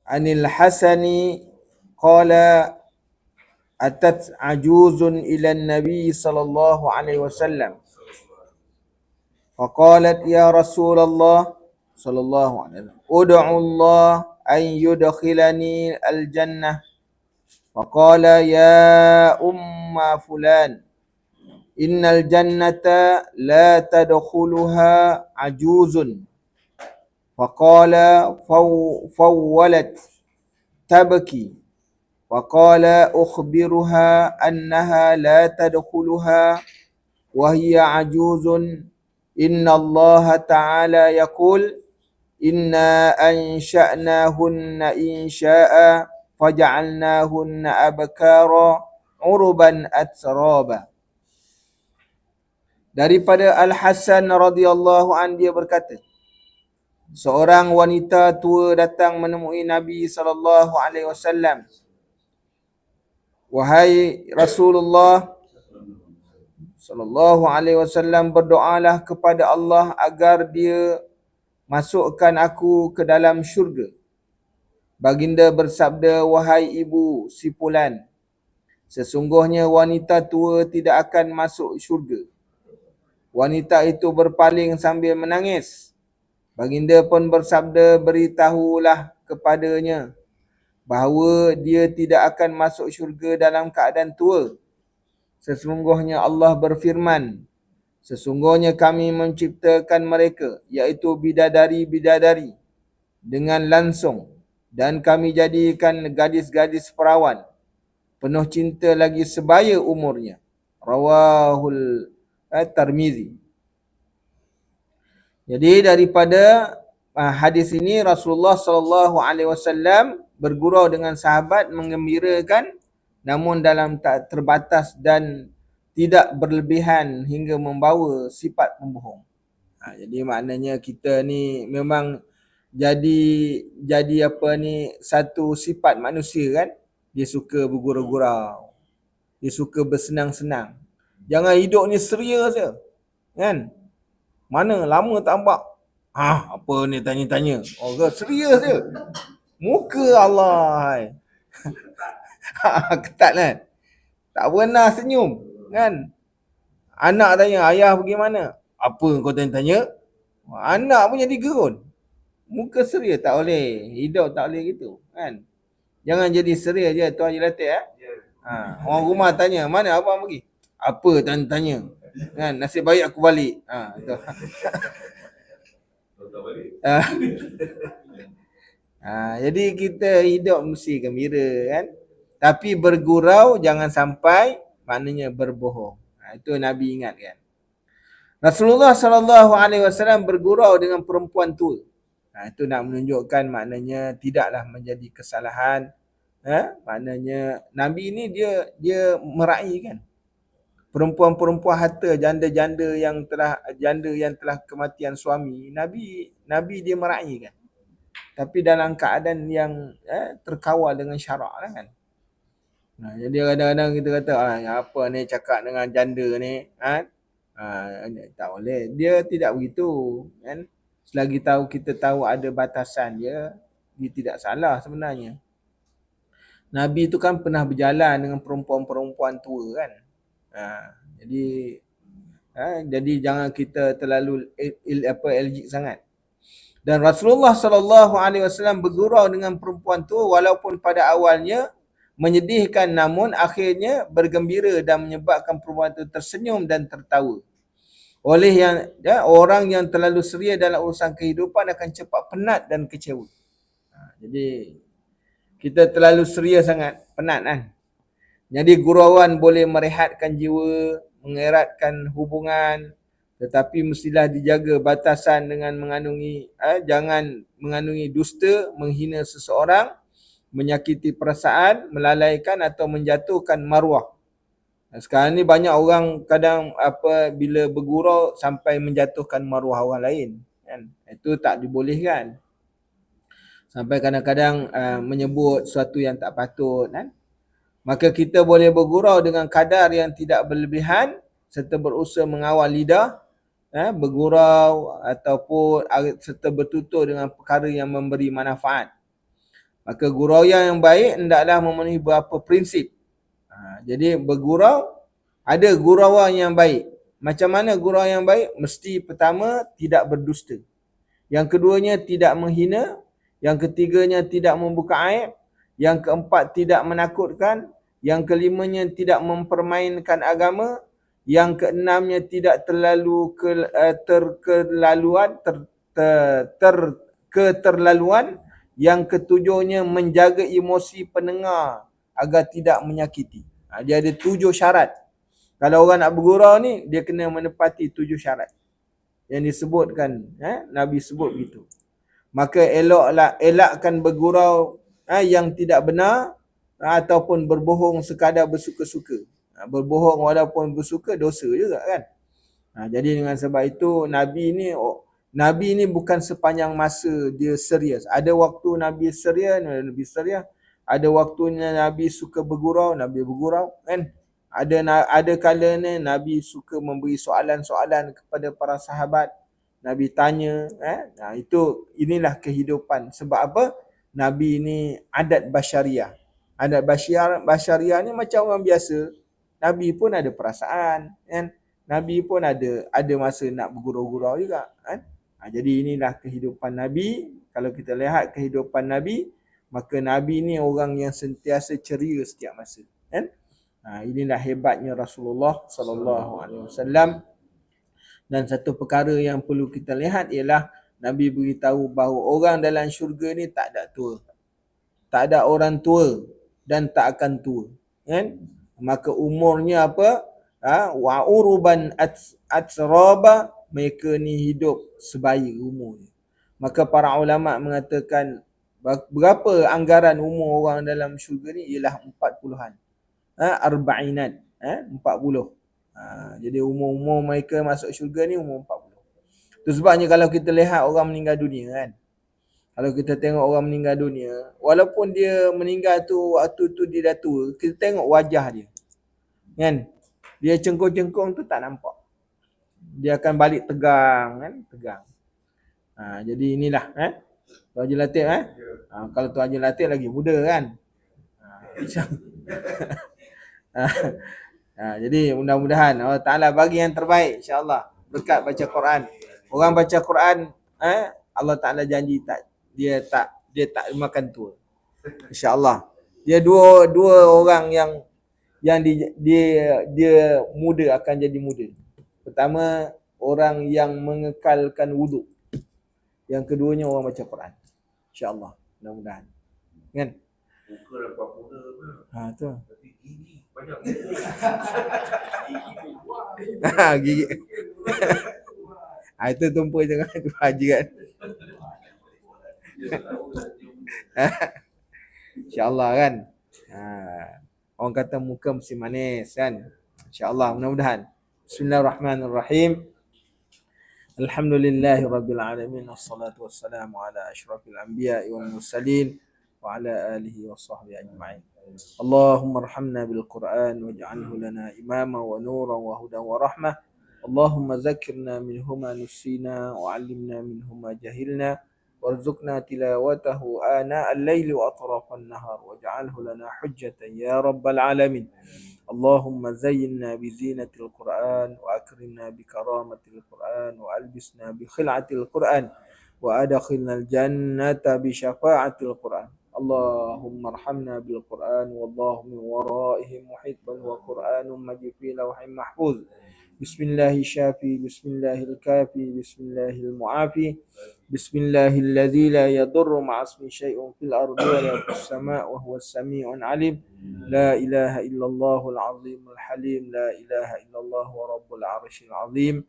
Anil Hasani qala atat ajuzun ila Nabi sallallahu alaihi wasallam faqalat ya Rasulullah sallallahu alaihi wasallam ud'u Allah an yudkhilani al-jannah faqala ya umma fulan innal jannata la tadkhuluha ajuzun faqala fawwalat tabki faqala ukhbiruha annaha la tadkhuluha wa hiya ajuzun inna Allah ta'ala yaqul inna ansha'nahunna insha'a faja'alnahunna abkara uruban atraba. Daripada Al-Hasan radhiyallahu an dia berkata, seorang wanita tua datang menemui Nabi sallallahu alaihi wasallam. Wahai Rasulullah sallallahu alaihi wasallam, berdoalah kepada Allah agar dia masukkan aku ke dalam syurga. Baginda bersabda, wahai ibu si fulan, sesungguhnya wanita tua tidak akan masuk syurga. Wanita itu berpaling sambil menangis. Baginda pun bersabda, beritahulah kepadanya bahawa dia tidak akan masuk syurga dalam keadaan tua. Sesungguhnya Allah berfirman, sesungguhnya kami menciptakan mereka, iaitu bidadari-bidadari, dengan langsung, dan kami jadikan gadis-gadis perawan, penuh cinta lagi sebaya umurnya. Rawahul Tirmizi. Jadi daripada hadis ini Rasulullah sallallahu alaihi wasallam bergurau dengan sahabat, menggembirakan namun dalam tak terbatas dan tidak berlebihan hingga membawa sifat pembohong. Jadi maknanya kita ni memang jadi apa ni, satu sifat manusia kan, dia suka bergurau-gurau, dia suka bersenang-senang. Jangan hidup ni serius je kan. Mana lama tak nampak. Apa ni tanya-tanya. Oh, serius je. Muka Allah. Ketat kan. Tak pernah senyum kan. Anak tanya, ayah pergi mana? Apa kau tanya-tanya? Anak pun jadi gerun. Muka serius tak boleh. Hidup tak boleh gitu kan. Jangan jadi serius je tuan Jelatik orang rumah tanya, mana abang pergi? Apa tanya-tanya? Kan, nasib baik aku balik. Jadi kita hidup mesti gembira kan. Tapi bergurau jangan sampai maknanya berbohong. Itu Nabi ingatkan. Rasulullah sallallahu alaihi wasallam bergurau dengan perempuan tua. Itu nak menunjukkan maknanya tidaklah menjadi kesalahan. Maknanya Nabi ni dia meraihkan perempuan-perempuan harta, janda-janda yang telah kematian suami. Nabi dia meraihkan. Tapi dalam keadaan yang terkawal dengan syarak lah kan. Jadi kadang-kadang kita kata apa ni cakap dengan janda ni tak boleh. Dia tidak begitu kan. Selagi kita tahu ada batasan dia tidak salah sebenarnya. Nabi tu kan pernah berjalan dengan perempuan-perempuan tua kan. Jadi jangan kita terlalu allergic sangat. Dan Rasulullah sallallahu alaihi wasallam bergurau dengan perempuan tu walaupun pada awalnya menyedihkan, namun akhirnya bergembira dan menyebabkan perempuan itu tersenyum dan tertawa. Oleh orang yang terlalu seria dalam urusan kehidupan akan cepat penat dan kecewa. Jadi kita terlalu seria sangat, penat kan. Jadi gurauan boleh merehatkan jiwa, mengeratkan hubungan, tetapi mestilah dijaga batasan dengan jangan mengandungi dusta, menghina seseorang, menyakiti perasaan, melalaikan atau menjatuhkan maruah. Sekarang ni banyak orang kadang bila bergurau sampai menjatuhkan maruah orang lain kan. Itu tak dibolehkan. Sampai kadang-kadang menyebut sesuatu yang tak patut kan. Maka kita boleh bergurau dengan kadar yang tidak berlebihan serta berusaha mengawal lidah, bergurau ataupun serta bertutur dengan perkara yang memberi manfaat. Maka gurauan yang baik hendaklah memenuhi beberapa prinsip. Jadi bergurau, ada gurauan yang baik. Macam mana gurau yang baik? Mesti pertama tidak berdusta. Yang keduanya tidak menghina. Yang ketiganya tidak membuka aib. Yang keempat tidak menakutkan. Yang kelimanya tidak mempermainkan agama. Yang keenamnya tidak terlalu keterlaluan. Yang ketujuhnya menjaga emosi pendengar agar tidak menyakiti. Dia ada 7 syarat. Kalau orang nak bergurau ni, dia kena menepati 7 syarat yang disebutkan, Nabi sebut begitu. Maka elakkan bergurau yang tidak benar ataupun berbohong sekadar bersuka-suka. Berbohong walaupun bersuka dosa juga kan. Jadi dengan sebab itu Nabi ni bukan sepanjang masa dia serius. Ada waktu Nabi serius, ada waktunya Nabi suka bergurau, Nabi bergurau kan. Ada kalanya Nabi suka memberi soalan-soalan kepada para sahabat. Nabi tanya, inilah kehidupan. Sebab apa? Nabi ni adat basyariah. Adat basyariah ni macam orang biasa. Nabi pun ada perasaan, kan? Nabi pun ada masa nak bergurau-gurau juga, kan? Jadi inilah kehidupan Nabi. Kalau kita lihat kehidupan Nabi, maka Nabi ni orang yang sentiasa ceria setiap masa, kan? Inilah hebatnya Rasulullah sallallahu alaihi wasallam. Dan satu perkara yang perlu kita lihat ialah Nabi beritahu bahawa orang dalam syurga ni tak ada tua. Tak ada orang tua dan tak akan tua, kan? Maka umurnya apa? Wa uruban atsraba, mereka ni hidup sebaya umurnya. Maka para ulama mengatakan berapa anggaran umur orang dalam syurga ni ialah 40-an. Arba'inat, 40. Jadi umur mereka masuk syurga ni umur 40. Itu sebabnya kalau kita lihat orang meninggal dunia kan, kalau kita tengok orang meninggal dunia, walaupun dia meninggal tu waktu tu dia dah tua, kita tengok wajah dia, kan, dia cengkung-cengkung tu tak nampak, dia akan balik tegang, kan, tegang. Jadi inilah Tuan Haji Latif, kalau Tuan Haji Latif lagi muda kan. Jadi mudah-mudahan Allah Ta'ala bagi yang terbaik insya-Allah berkat baca Quran. Orang baca Quran, Allah Ta'ala janji dia tak makan tua. Insya-Allah. Dia dua orang yang dia muda akan jadi muda. Pertama, orang yang mengekalkan wuduk. Yang keduanya orang baca Quran. Insya-Allah. Mudah-mudahan. Kan? Muka nampak muda pun. Tu. Tapi gigi banyak. Gigi. Itu tumpu jangan tu haji kan. InsyaAllah kan. Orang kata muka mesti manis kan. InsyaAllah mudah-mudahan. Bismillahirrahmanirrahim. Alhamdulillahirabbil alamin wassalatu wassalamu ala asyrafil anbiya'i wal mursalin wa ala alihi wa sahbihi ajma'in. Allahumma arhamna bil Qur'an waj'alhu lana imama wa nuran wa hudan wa rahmah. Allahumma zakirna minhuma nusina wa 'allimna minhuma jahilna warzuqna tilawatahu ana al-laili wa atrafan nahar waj'alhu lana hujjatan ya rabbal alamin. اللهم زينا بزينة القرآن وأكرمنا بكرامة القرآن وألبسنا بخلعة القرآن وأدخلنا الجنة بشفاعة القرآن. اللهم ارحمنا بالقرآن والله من ورائهم محيط بل هو قرآن مجيد في لوح محفوظ. بسم الله الشافي، بسم الله الكافي، بسم الله المعافي، بسم الله الذي لا يضر مع اسمه شيء في الأرض ولا في السماء وهو السميع العليم. لا إله إلا الله العظيم الحليم. لا إله إلا الله ورب العرش العظيم.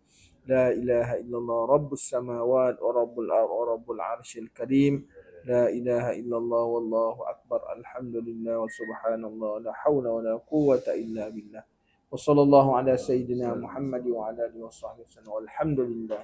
لا إله إلا الله رب السماوات ورب الأرض ورب العرش الكريم. لا إله إلا الله والله أكبر. الحمد لله وسبحان الله لا حول ولا قوة إلا بالله. وصلى الله على سيدنا محمد وعلى آله وصحبه وسلم والحمد لله.